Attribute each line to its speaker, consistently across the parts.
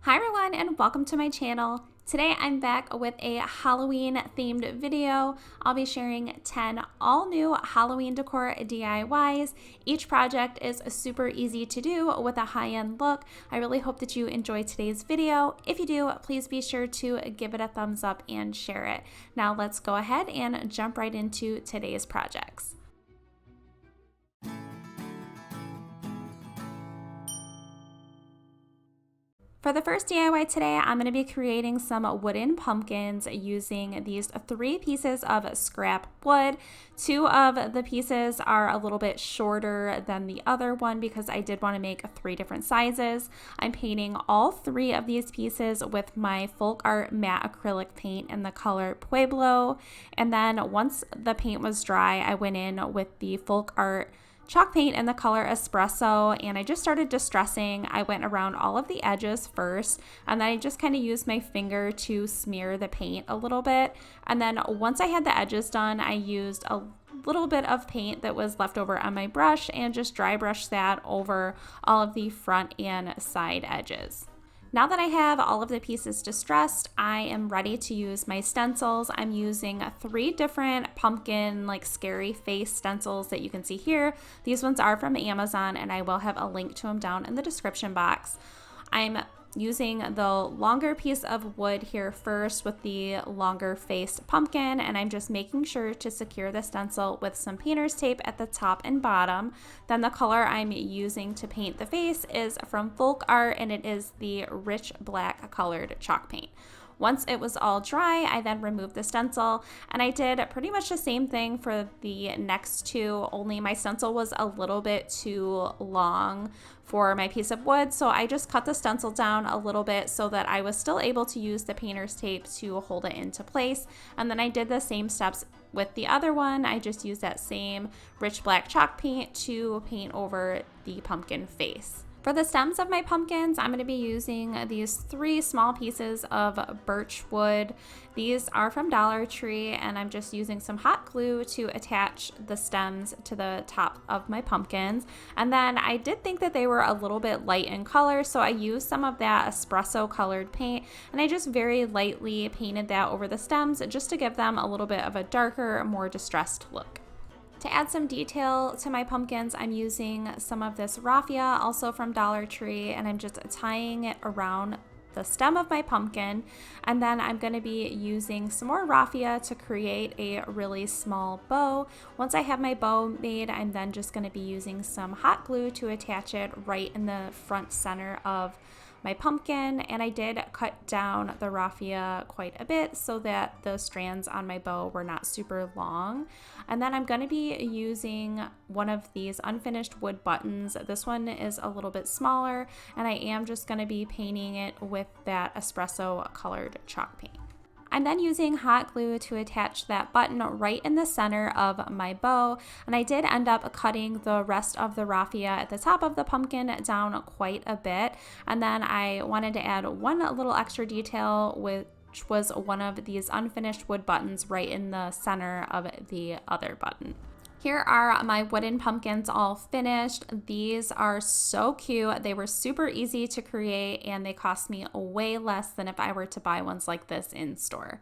Speaker 1: Hi everyone and welcome to my channel. Today I'm back with a Halloween themed video. I'll be sharing 10 all new Halloween decor DIYs. Each project is super easy to do with a high-end look. I really hope that you enjoy today's video. If you do, please be sure to give it a thumbs up and share it. Now let's go ahead and jump right into today's projects. For the first DIY today, I'm going to be creating some wooden pumpkins using these 3 pieces of scrap wood. 2 of the pieces are a little bit shorter than the other one because I did want to make 3 different sizes. I'm painting all 3 of these pieces with my Folk Art matte acrylic paint in the color Pueblo. And then once the paint was dry, I went in with the Folk Art chalk paint in the color Espresso, and I just started distressing. I went around all of the edges first, and then I just kind of used my finger to smear the paint a little bit. And then once I had the edges done, I used a little bit of paint that was left over on my brush and just dry brushed that over all of the front and side edges. Now that I have all of the pieces distressed, I am ready to use my stencils. I'm using 3 different pumpkin, like scary face stencils that you can see here. These ones are from Amazon, and I will have a link to them down in the description box. I'm using the longer piece of wood here first with the longer faced pumpkin, and I'm just making sure to secure the stencil with some painter's tape at the top and bottom. Then the color I'm using to paint the face is from Folk Art, and it is the rich black colored chalk paint. Once it was all dry, I then removed the stencil, and I did pretty much the same thing for the next 2, only my stencil was a little bit too long for my piece of wood, so I just cut the stencil down a little bit so that I was still able to use the painter's tape to hold it into place. And then I did the same steps with the other one. I just used that same rich black chalk paint to paint over the pumpkin face. For the stems of my pumpkins, I'm going to be using these 3 small pieces of birch wood. These are from Dollar Tree, and I'm just using some hot glue to attach the stems to the top of my pumpkins. And then I did think that they were a little bit light in color, so I used some of that espresso colored paint, and I just very lightly painted that over the stems just to give them a little bit of a darker, more distressed look. To add some detail to my pumpkins, I'm using some of this raffia, also from Dollar Tree, and I'm just tying it around the stem of my pumpkin. And then I'm going to be using some more raffia to create a really small bow. Once I have my bow made, I'm then just going to be using some hot glue to attach it right in the front center of my pumpkin, and I did cut down the raffia quite a bit so that the strands on my bow were not super long. And then I'm going to be using one of these unfinished wood buttons. This one is a little bit smaller, and I am just going to be painting it with that espresso colored chalk paint. I'm then using hot glue to attach that button right in the center of my bow, and I did end up cutting the rest of the raffia at the top of the pumpkin down quite a bit. And then I wanted to add one little extra detail, which was one of these unfinished wood buttons right in the center of the other button. Here are my wooden pumpkins all finished. These are so cute. They were super easy to create, and they cost me way less than if I were to buy ones like this in store.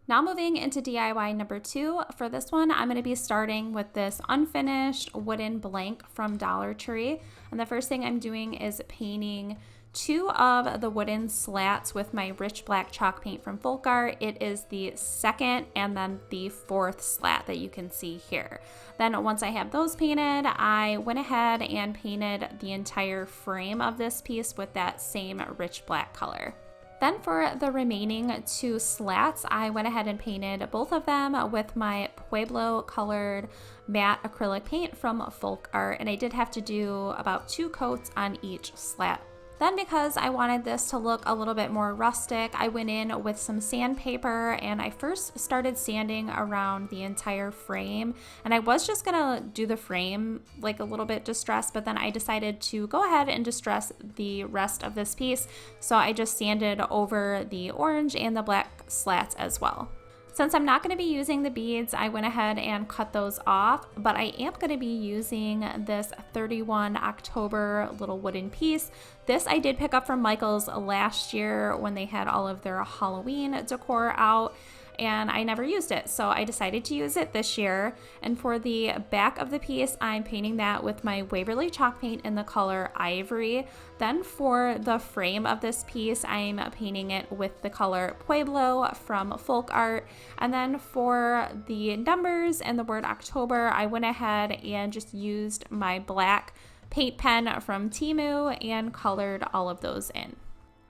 Speaker 1: Now moving into DIY number 2. For this one, I'm going to be starting with this unfinished wooden blank from Dollar Tree. And the first thing I'm doing is painting 2 of the wooden slats with my rich black chalk paint from Folk Art. It is the 2nd and then the 4th slat that you can see here. Then once I have those painted, I went ahead and painted the entire frame of this piece with that same rich black color. Then for the remaining 2 slats, I went ahead and painted both of them with my Pueblo colored matte acrylic paint from Folk Art, and I did have to do about 2 coats on each slat. Then because I wanted this to look a little bit more rustic, I went in with some sandpaper, and I first started sanding around the entire frame. And I was just gonna do the frame like a little bit distressed, but then I decided to go ahead and distress the rest of this piece. So I just sanded over the orange and the black slats as well. Since I'm not going to be using the beads, I went ahead and cut those off, but I am going to be using this 31 October little wooden piece. This I did pick up from Michael's last year when they had all of their Halloween decor out, and I never used it, so I decided to use it this year. And for the back of the piece, I'm painting that with my Waverly chalk paint in the color Ivory. Then for the frame of this piece, I'm painting it with the color Pueblo from Folk Art. And then for the numbers and the word October, I went ahead and just used my black paint pen from Temu and colored all of those in.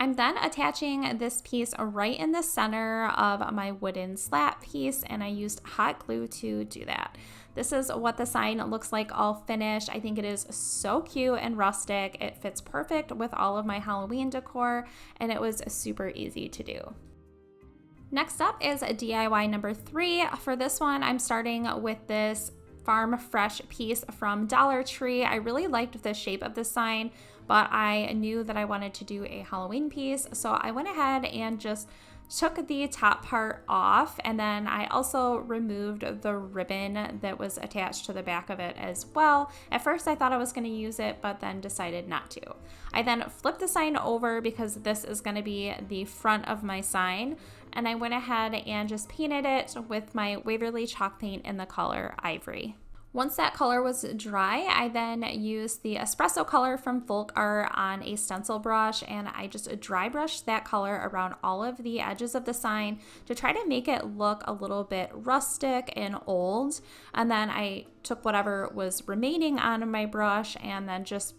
Speaker 1: I'm then attaching this piece right in the center of my wooden slat piece, and I used hot glue to do that. This is what the sign looks like all finished. I think it is so cute and rustic. It fits perfect with all of my Halloween decor, and it was super easy to do. Next up is DIY number 3. For this one, I'm starting with this Farm Fresh piece from Dollar Tree. I really liked the shape of the sign, but I knew that I wanted to do a Halloween piece, so I went ahead and just took the top part off, and then I also removed the ribbon that was attached to the back of it as well. At first I thought I was going to use it, but then decided not to. I then flipped the sign over because this is going to be the front of my sign, and I went ahead and just painted it with my Waverly chalk paint in the color Ivory. Once that color was dry, I then used the espresso color from Folk Art on a stencil brush, and I just dry brushed that color around all of the edges of the sign to try to make it look a little bit rustic and old. And then I took whatever was remaining on my brush and then just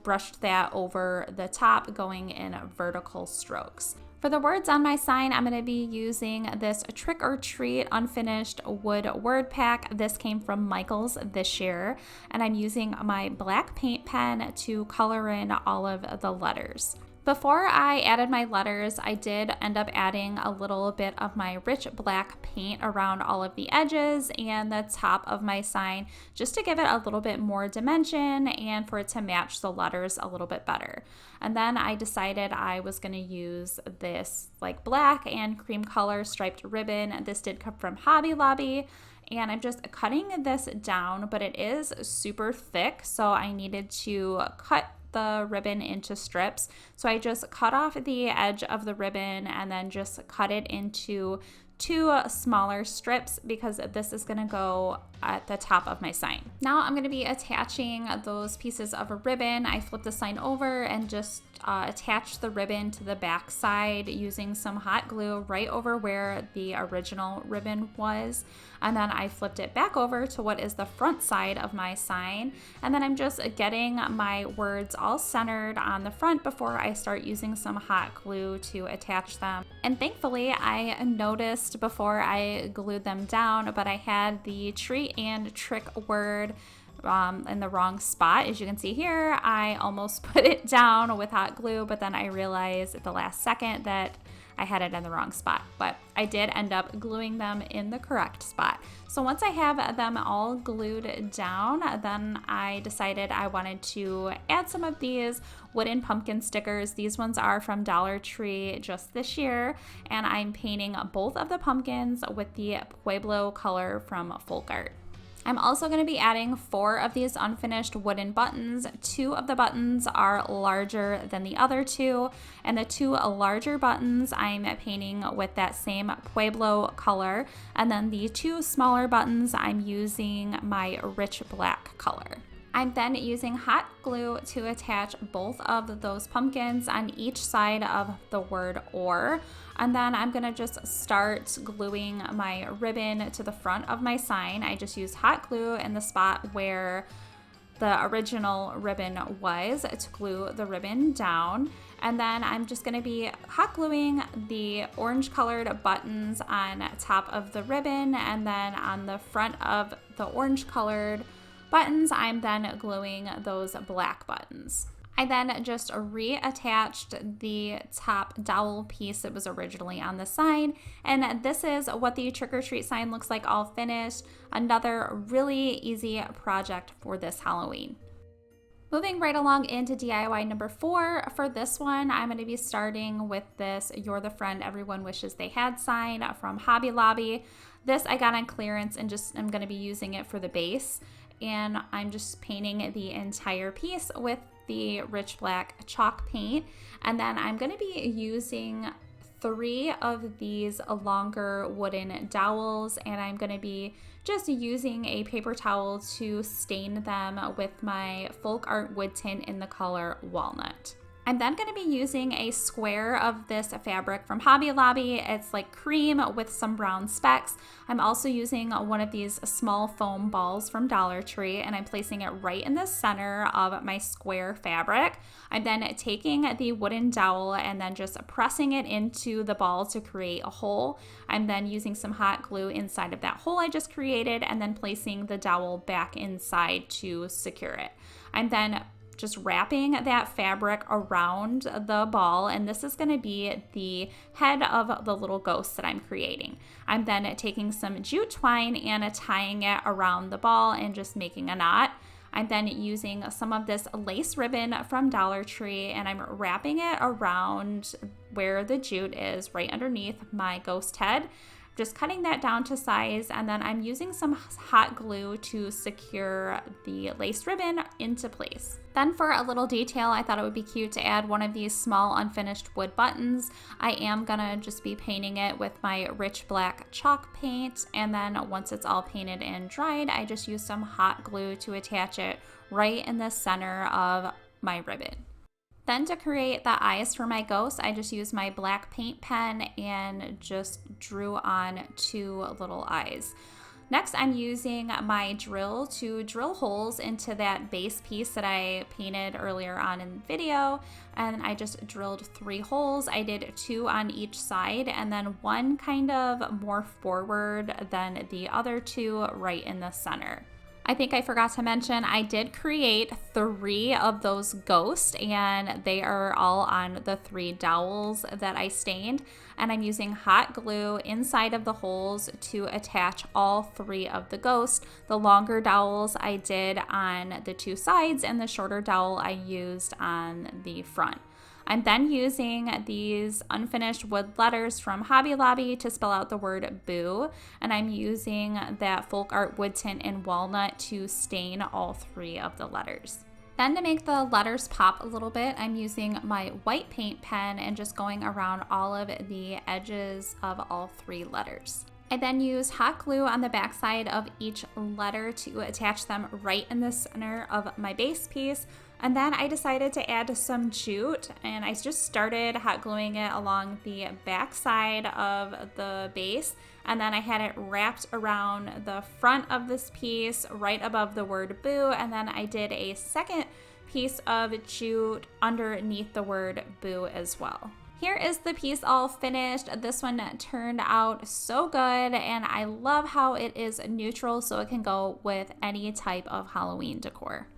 Speaker 1: brushed that over the top, going in vertical strokes. For the words on my sign, I'm going to be using this Trick or Treat unfinished wood word pack. This came from Michael's this year, and I'm using my black paint pen to color in all of the letters. Before I added my letters, I did end up adding a little bit of my rich black paint around all of the edges and the top of my sign, just to give it a little bit more dimension and for it to match the letters a little bit better. And then I decided I was going to use this like black and cream color striped ribbon. This did come from Hobby Lobby. And I'm just cutting this down, but it is super thick, so I needed to cut the ribbon into strips. So I just cut off the edge of the ribbon and then just cut it into 2 smaller strips because this is going to go at the top of my sign. Now I'm going to be attaching those pieces of a ribbon. I flipped the sign over and just attached the ribbon to the back side using some hot glue right over where the original ribbon was. And then I flipped it back over to what is the front side of my sign. And then I'm just getting my words all centered on the front before I start using some hot glue to attach them. And thankfully I noticed before I glued them down, but I had the treat and trick word in the wrong spot. As you can see here, I almost put it down with hot glue, but then I realized at the last second that I had it in the wrong spot, but I did end up gluing them in the correct spot. So once I have them all glued down, then I decided I wanted to add some of these wooden pumpkin stickers. These ones are from Dollar Tree just this year, and I'm painting both of the pumpkins with the Pueblo color from Folk Art. I'm also going to be adding 4 of these unfinished wooden buttons. 2 of the buttons are larger than the other 2, and the 2 larger buttons I'm painting with that same Pueblo color, and then the 2 smaller buttons I'm using my rich black color. I'm then using hot glue to attach both of those pumpkins on each side of the word or. And then I'm gonna just start gluing my ribbon to the front of my sign. I just used hot glue in the spot where the original ribbon was to glue the ribbon down. And then I'm just gonna be hot gluing the orange colored buttons on top of the ribbon, and then on the front of the orange colored buttons, I'm then gluing those black buttons. I then just reattached the top dowel piece that was originally on the sign, and this is what the trick or treat sign looks like all finished. Another really easy project for this Halloween. Moving right along into DIY number 4, for this one, I'm going to be starting with this You're the Friend Everyone Wishes They Had sign from Hobby Lobby. This I got on clearance and I'm going to be using it for the base. And I'm just painting the entire piece with the rich black chalk paint. And then I'm going to be using 3 of these longer wooden dowels, and I'm going to be just using a paper towel to stain them with my folk art wood tint in the color Walnut. I'm then going to be using a square of this fabric from Hobby Lobby. It's like cream with some brown specks. I'm also using one of these small foam balls from Dollar Tree, and I'm placing it right in the center of my square fabric. I'm then taking the wooden dowel and then just pressing it into the ball to create a hole. I'm then using some hot glue inside of that hole I just created and then placing the dowel back inside to secure it. I'm then just wrapping that fabric around the ball, and this is going to be the head of the little ghost that I'm creating. I'm then taking some jute twine and tying it around the ball and just making a knot. I'm then using some of this lace ribbon from Dollar Tree, and I'm wrapping it around where the jute is, right underneath my ghost head. Just cutting that down to size, and then I'm using some hot glue to secure the lace ribbon into place. Then for a little detail, I thought it would be cute to add one of these small unfinished wood buttons. I am gonna just be painting it with my rich black chalk paint, and then once it's all painted and dried, I just use some hot glue to attach it right in the center of my ribbon. Then to create the eyes for my ghost, I just used my black paint pen and just drew on 2 little eyes. Next, I'm using my drill to drill holes into that base piece that I painted earlier on in the video. And I just drilled 3 holes. I did 2 on each side and then 1 kind of more forward than the other 2 right in the center. I think I forgot to mention I did create 3 of those ghosts, and they are all on the 3 dowels that I stained, and I'm using hot glue inside of the holes to attach all 3 of the ghosts. The longer dowels I did on the 2 sides, and the shorter dowel I used on the front. I'm then using these unfinished wood letters from Hobby Lobby to spell out the word boo, and I'm using that folk art wood tint in Walnut to stain all 3 of the letters. Then to make the letters pop a little bit, I'm using my white paint pen and just going around all of the edges of all 3 letters. I then use hot glue on the backside of each letter to attach them right in the center of my base piece. And then I decided to add some jute, and I just started hot gluing it along the back side of the base, and then I had it wrapped around the front of this piece right above the word boo, and then I did a second piece of jute underneath the word boo as well. Here is the piece all finished. This one turned out so good, and I love how it is neutral so it can go with any type of Halloween decor.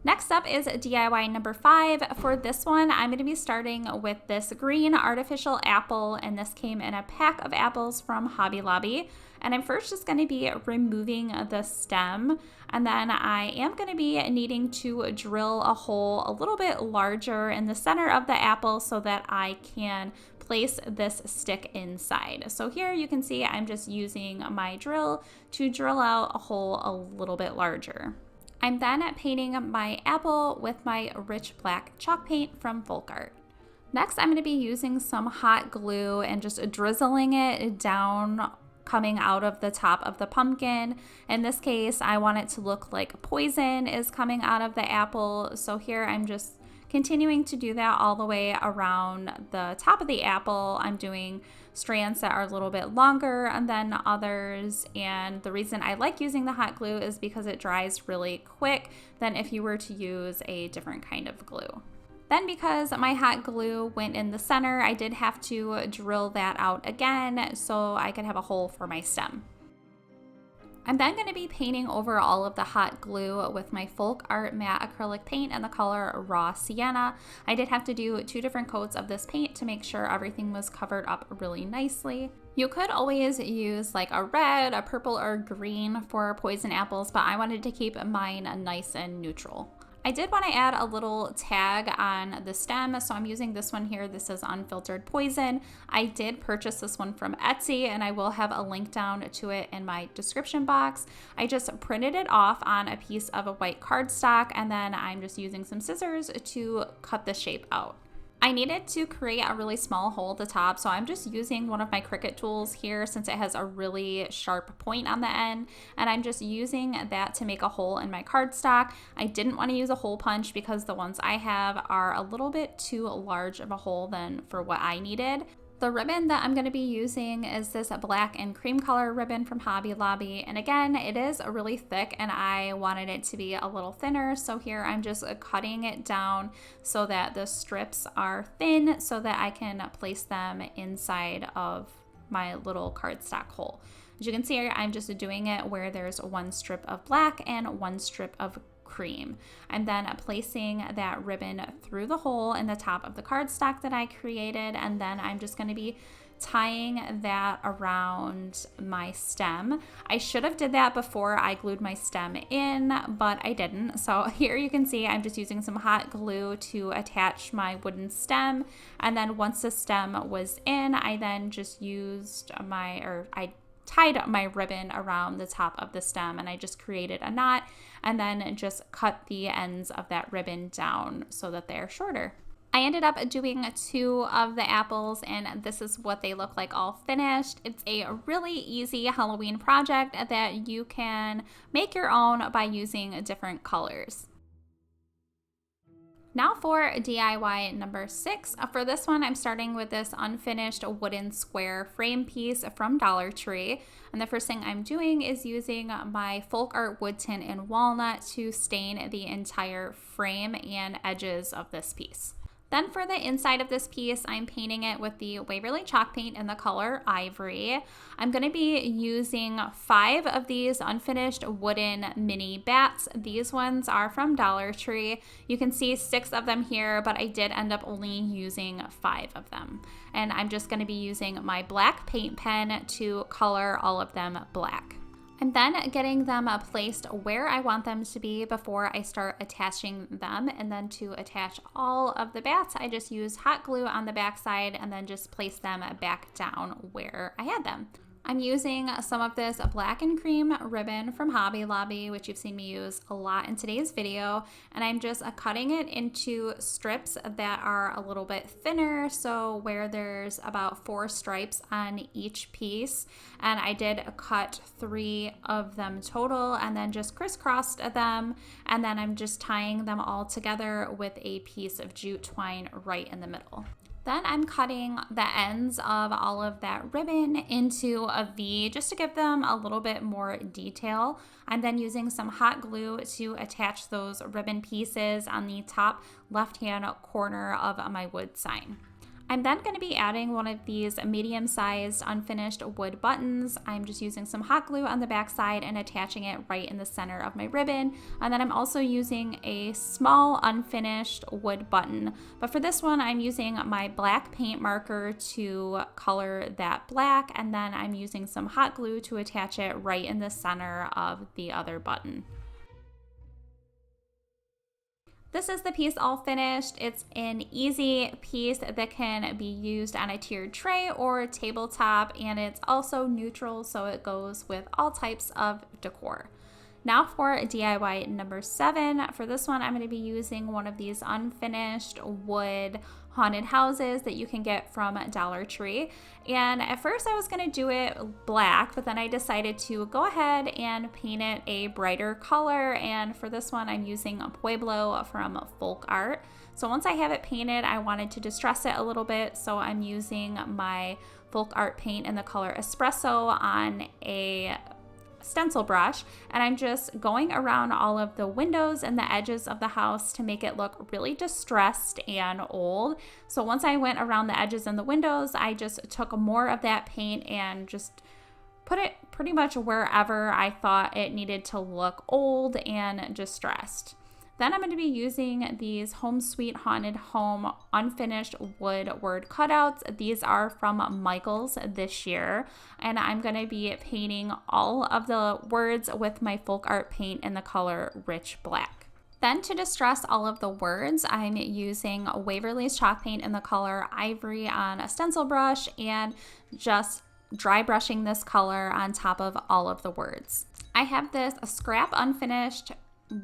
Speaker 1: Next up is DIY number 5. For this one, I'm going to be starting with this green artificial apple, and this came in a pack of apples from Hobby Lobby. And I'm first just going to be removing the stem, and then I am going to be needing to drill a hole a little bit larger in the center of the apple so that I can place this stick inside. So here you can see I'm just using my drill to drill out a hole a little bit larger. I'm then painting my apple with my rich black chalk paint from Folk Art. Next, I'm going to be using some hot glue and just drizzling it down coming out of the top of the pumpkin. In this case, I want it to look like poison is coming out of the apple. So here I'm just continuing to do that all the way around the top of the apple. I'm doing strands that are a little bit longer than others, and the reason I like using the hot glue is because it dries really quick than if you were to use a different kind of glue. Then because my hot glue went in the center, I did have to drill that out again so I could have a hole for my stem. I'm then going to be painting over all of the hot glue with my Folk Art matte acrylic paint in the color Raw Sienna. I did have to do 2 different coats of this paint to make sure everything was covered up really nicely. You could always use like a red, a purple, or green for poison apples, but I wanted to keep mine nice and neutral. I did want to add a little tag on the stem, so I'm using this one here. This is Unfiltered Poison. I did purchase this one from Etsy, and I will have a link down to it in my description box. I just printed it off on a piece of a white cardstock, and then I'm just using some scissors to cut the shape out. I needed to create a really small hole at the top, so I'm just using one of my Cricut tools here since it has a really sharp point on the end, and I'm just using that to make a hole in my cardstock. I didn't want to use a hole punch because the ones I have are a little bit too large of a hole than for what I needed. The ribbon that I'm going to be using is this black and cream color ribbon from Hobby Lobby, and again, it is really thick and I wanted it to be a little thinner, so here I'm just cutting it down so that the strips are thin so that I can place them inside of my little cardstock hole. As you can see here, I'm just doing it where there's one strip of black and one strip of cream. I'm then placing that ribbon through the hole in the top of the cardstock that I created, and then I'm just going to be tying that around my stem. I should have did that before I glued my stem in, but I didn't. So here you can see I'm just using some hot glue to attach my wooden stem, and then once the stem was in, I then just used I tied my ribbon around the top of the stem, and I just created a knot and then just cut the ends of that ribbon down so that they're shorter. I ended up doing 2 of the apples, and this is what they look like all finished. It's a really easy Halloween project that you can make your own by using different colors. Now for DIY number 6. For this one, I'm starting with this unfinished wooden square frame piece from Dollar Tree. And the first thing I'm doing is using my Folk Art Wood Tint in Walnut to stain the entire frame and edges of this piece. Then for the inside of this piece, I'm painting it with the Waverly chalk paint in the color Ivory. I'm going to be using 5 of these unfinished wooden mini bats. These ones are from Dollar Tree. You can see 6 of them here, but I did end up only using 5 of them. And I'm just going to be using my black paint pen to color all of them black. I'm then getting them placed where I want them to be before I start attaching them. And then to attach all of the bats, I just use hot glue on the back side and then just place them back down where I had them. I'm using some of this black and cream ribbon from Hobby Lobby, which you've seen me use a lot in today's video, and I'm just cutting it into strips that are a little bit thinner, so where there's about 4 stripes on each piece, and I did cut 3 of them total and then just crisscrossed them, and then I'm just tying them all together with a piece of jute twine right in the middle. Then I'm cutting the ends of all of that ribbon into a V just to give them a little bit more detail. I'm then using some hot glue to attach those ribbon pieces on the top left-hand corner of my wood sign. I'm then going to be adding one of these medium-sized unfinished wood buttons. I'm just using some hot glue on the back side and attaching it right in the center of my ribbon. And then I'm also using a small unfinished wood button. But for this one, I'm using my black paint marker to color that black. And then I'm using some hot glue to attach it right in the center of the other button. This is the piece all finished. It's an easy piece that can be used on a tiered tray or tabletop, and it's also neutral, so it goes with all types of decor. Now for DIY number 7. For this one, I'm going to be using one of these unfinished wood haunted houses that you can get from Dollar Tree. And at first I was going to do it black, but then I decided to go ahead and paint it a brighter color. And for this one, I'm using a Pueblo from Folk Art. So once I have it painted, I wanted to distress it a little bit. So I'm using my Folk Art paint in the color Espresso on a stencil brush, and I'm just going around all of the windows and the edges of the house to make it look really distressed and old. So once I went around the edges and the windows, I just took more of that paint and just put it pretty much wherever I thought it needed to look old and distressed. Then I'm going to be using these Home Sweet Haunted Home unfinished wood word cutouts. These are from Michaels this year, and I'm going to be painting all of the words with my folk art paint in the color Rich Black. Then to distress all of the words, I'm using Waverly's chalk paint in the color Ivory on a stencil brush and just dry brushing this color on top of all of the words. I have this scrap unfinished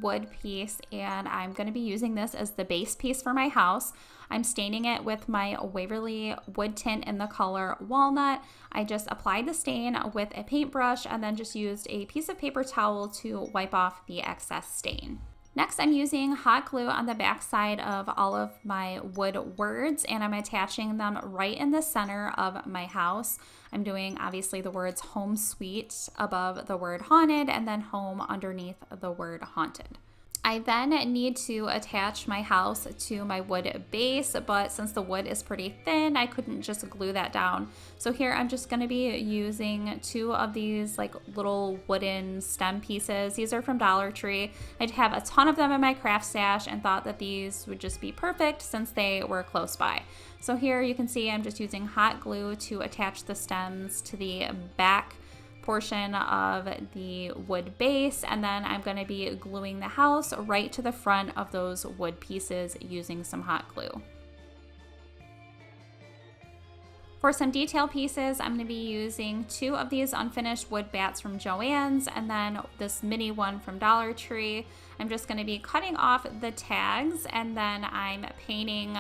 Speaker 1: wood piece, and I'm going to be using this as the base piece for my house. I'm staining it with my Waverly wood tint in the color Walnut. I just applied the stain with a paintbrush and then just used a piece of paper towel to wipe off the excess stain. Next, I'm using hot glue on the back side of all of my wood words, and I'm attaching them right in the center of my house. I'm doing obviously the words home sweet above the word haunted and then home underneath the word haunted. I then need to attach my house to my wood base, but since the wood is pretty thin, I couldn't just glue that down. So here I'm just going to be using 2 of these like little wooden stem pieces. These are from Dollar Tree. I have a ton of them in my craft stash and thought that these would just be perfect since they were close by. So here you can see I'm just using hot glue to attach the stems to the back portion of the wood base, and then I'm going to be gluing the house right to the front of those wood pieces using some hot glue. For some detail pieces, I'm going to be using 2 of these unfinished wood bats from Joann's and then this mini one from Dollar Tree. I'm just going to be cutting off the tags, and then I'm painting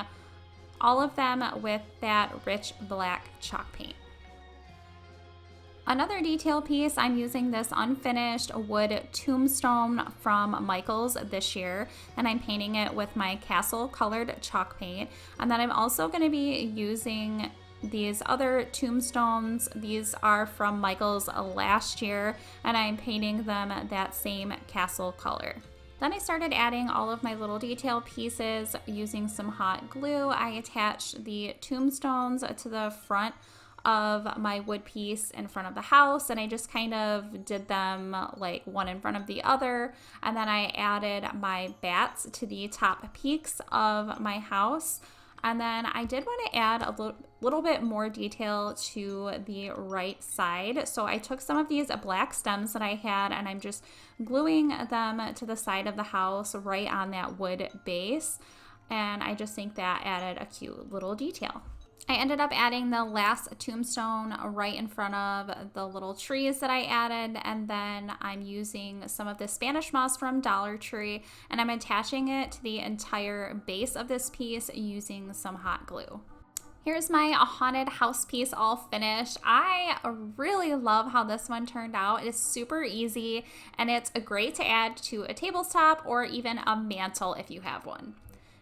Speaker 1: all of them with that rich black chalk paint. Another detail piece, I'm using this unfinished wood tombstone from Michaels this year, and I'm painting it with my castle colored chalk paint. And then I'm also going to be using these other tombstones. These are from Michaels last year, and I'm painting them that same castle color. Then I started adding all of my little detail pieces using some hot glue. I attached the tombstones to the front of my wood piece in front of the house, and I just kind of did them like one in front of the other, and then I added my bats to the top peaks of my house. And then I did want to add a little bit more detail to the right side, so I took some of these black stems that I had and I'm just gluing them to the side of the house right on that wood base, and I just think that added a cute little detail. I ended up adding the last tombstone right in front of the little trees that I added, and then I'm using some of the Spanish moss from Dollar Tree, and I'm attaching it to the entire base of this piece using some hot glue. Here's my haunted house piece all finished. I really love how this one turned out. It is super easy, and it's great to add to a tabletop or even a mantle if you have one.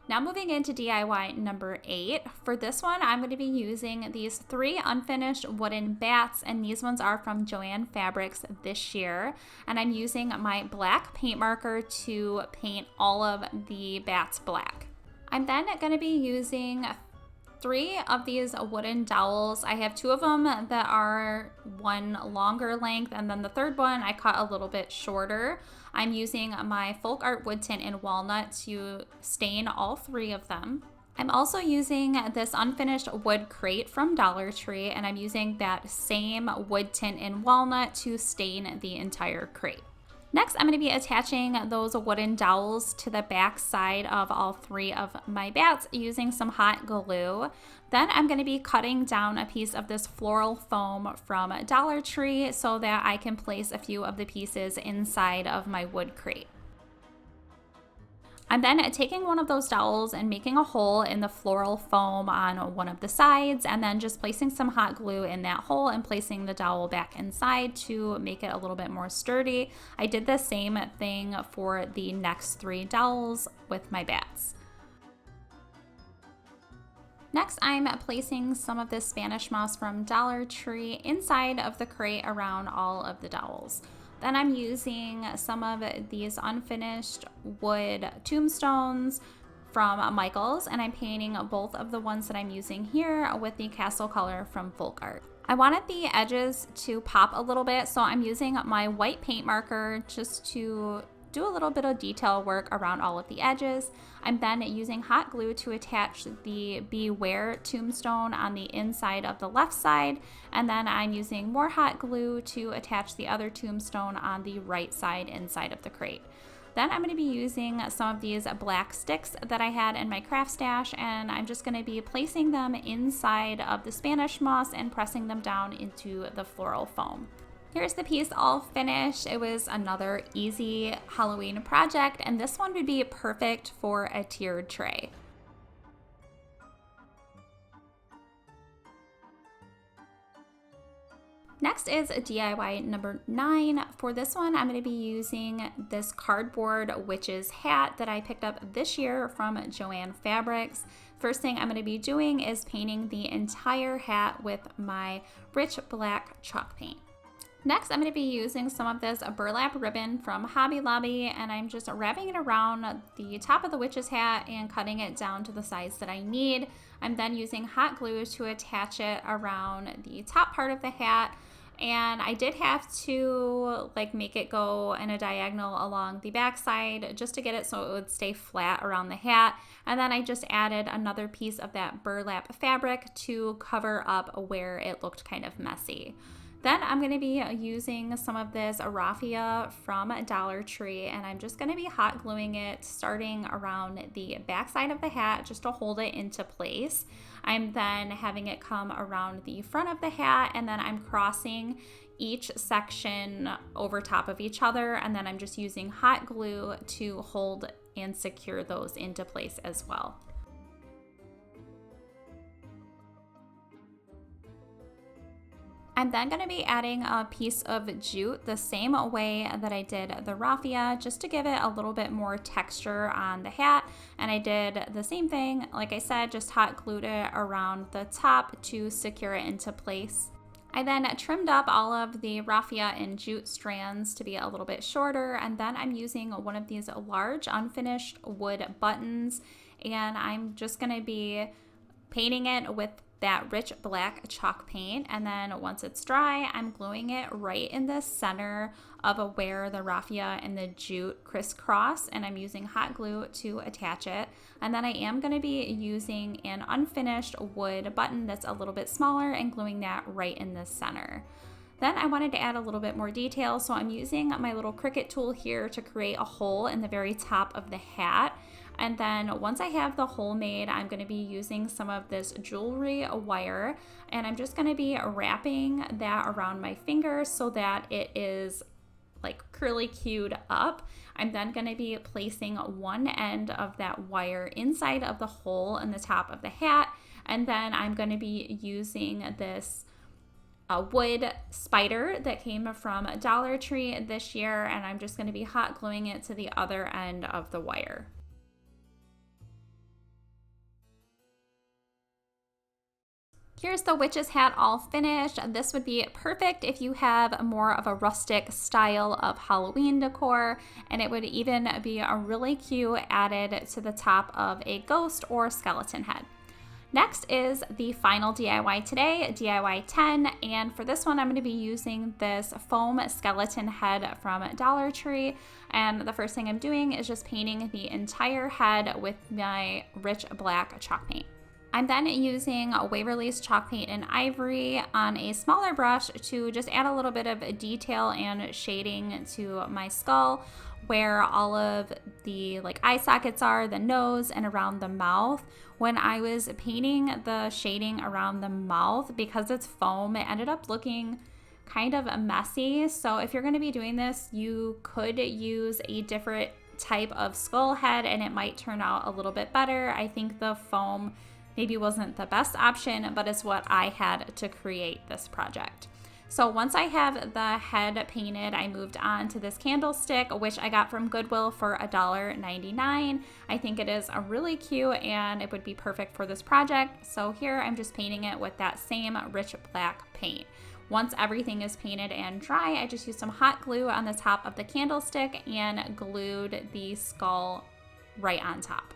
Speaker 1: Now moving into DIY number 8. For this one, I'm going to be using these 3 unfinished wooden bats, and these ones are from Joann Fabrics this year. And I'm using my black paint marker to paint all of the bats black. I'm then going to be using 3 of these wooden dowels. I have 2 of them that are one longer length, and then the third one I cut a little bit shorter. I'm using my folk art wood tint in walnut to stain all 3 of them. I'm also using this unfinished wood crate from Dollar Tree, and I'm using that same wood tint in walnut to stain the entire crate. Next, I'm going to be attaching those wooden dowels to the back side of all 3 of my bats using some hot glue. Then I'm going to be cutting down a piece of this floral foam from Dollar Tree so that I can place a few of the pieces inside of my wood crate. I'm then taking one of those dowels and making a hole in the floral foam on one of the sides, and then just placing some hot glue in that hole and placing the dowel back inside to make it a little bit more sturdy. I did the same thing for the next 3 dowels with my bats. Next, I'm placing some of this Spanish moss from Dollar Tree inside of the crate around all of the dowels. Then I'm using some of these unfinished wood tombstones from Michaels, and I'm painting both of the ones that I'm using here with the castle color from Folk Art. I wanted the edges to pop a little bit, so I'm using my white paint marker just to do a little bit of detail work around all of the edges. I'm then using hot glue to attach the Beware tombstone on the inside of the left side, and then I'm using more hot glue to attach the other tombstone on the right side inside of the crate. Then I'm going to be using some of these black sticks that I had in my craft stash, and I'm just going to be placing them inside of the Spanish moss and pressing them down into the floral foam. Here's the piece all finished. It was another easy Halloween project, and this one would be perfect for a tiered tray. Next is DIY number 9. For this one, I'm going to be using this cardboard witch's hat that I picked up this year from Joann Fabrics. First thing I'm going to be doing is painting the entire hat with my rich black chalk paint. Next, I'm going to be using some of this burlap ribbon from Hobby Lobby, and I'm just wrapping it around the top of the witch's hat and cutting it down to the size that I need. I'm then using hot glue to attach it around the top part of the hat. And I did have to make it go in a diagonal along the back side just to get it so it would stay flat around the hat. And then I just added another piece of that burlap fabric to cover up where it looked kind of messy. Then I'm going to be using some of this raffia from Dollar Tree, and I'm just going to be hot gluing it starting around the back side of the hat just to hold it into place. I'm then having it come around the front of the hat, and then I'm crossing each section over top of each other, and then I'm just using hot glue to hold and secure those into place as well. I'm then going to be adding a piece of jute the same way that I did the raffia, just to give it a little bit more texture on the hat. And I did the same thing, like I said, just hot glued it around the top to secure it into place. I then trimmed up all of the raffia and jute strands to be a little bit shorter, and then I'm using one of these large unfinished wood buttons, and I'm just going to be painting it with that rich black chalk paint, and then once it's dry, I'm gluing it right in the center of where the raffia and the jute crisscross, and I'm using hot glue to attach it. And then I am going to be using an unfinished wood button that's a little bit smaller and gluing that right in the center. Then I wanted to add a little bit more detail, so I'm using my little Cricut tool here to create a hole in the very top of the hat. And then once I have the hole made, I'm going to be using some of this jewelry wire, and I'm just going to be wrapping that around my finger so that it is curly cued up. I'm then going to be placing one end of that wire inside of the hole in the top of the hat, and then I'm going to be using this wood spider that came from Dollar Tree this year, and I'm just going to be hot gluing it to the other end of the wire. Here's the witch's hat all finished. This would be perfect if you have more of a rustic style of Halloween decor, and it would even be a really cute added to the top of a ghost or skeleton head. Next is the final DIY today, DIY 10, and for this one I'm going to be using this foam skeleton head from Dollar Tree, and the first thing I'm doing is just painting the entire head with my rich black chalk paint. I'm then using Waverly's chalk paint in ivory on a smaller brush to just add a little bit of detail and shading to my skull, where all of the eye sockets are, the nose, and around the mouth. When I was painting the shading around the mouth, because it's foam, it ended up looking kind of messy. So if you're going to be doing this, you could use a different type of skull head and it might turn out a little bit better. I think the foam maybe wasn't the best option, but it's what I had to create this project. So once I have the head painted, I moved on to this candlestick, which I got from Goodwill for $1.99. I think it is really cute and it would be perfect for this project. So here I'm just painting it with that same rich black paint. Once everything is painted and dry, I just used some hot glue on the top of the candlestick and glued the skull right on top.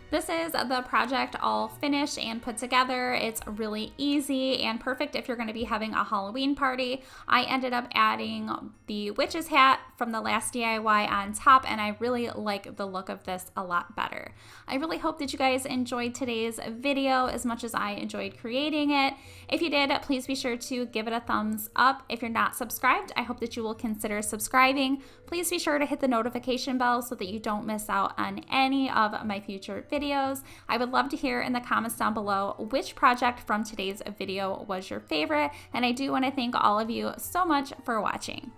Speaker 1: This is the project all finished and put together. It's really easy and perfect if you're going to be having a Halloween party. I ended up adding the witch's hat from the last DIY on top, and I really like the look of this a lot better. I really hope that you guys enjoyed today's video as much as I enjoyed creating it. If you did, please be sure to give it a thumbs up. If you're not subscribed, I hope that you will consider subscribing. Please be sure to hit the notification bell so that you don't miss out on any of my future videos. I would love to hear in the comments down below which project from today's video was your favorite, and I do want to thank all of you so much for watching.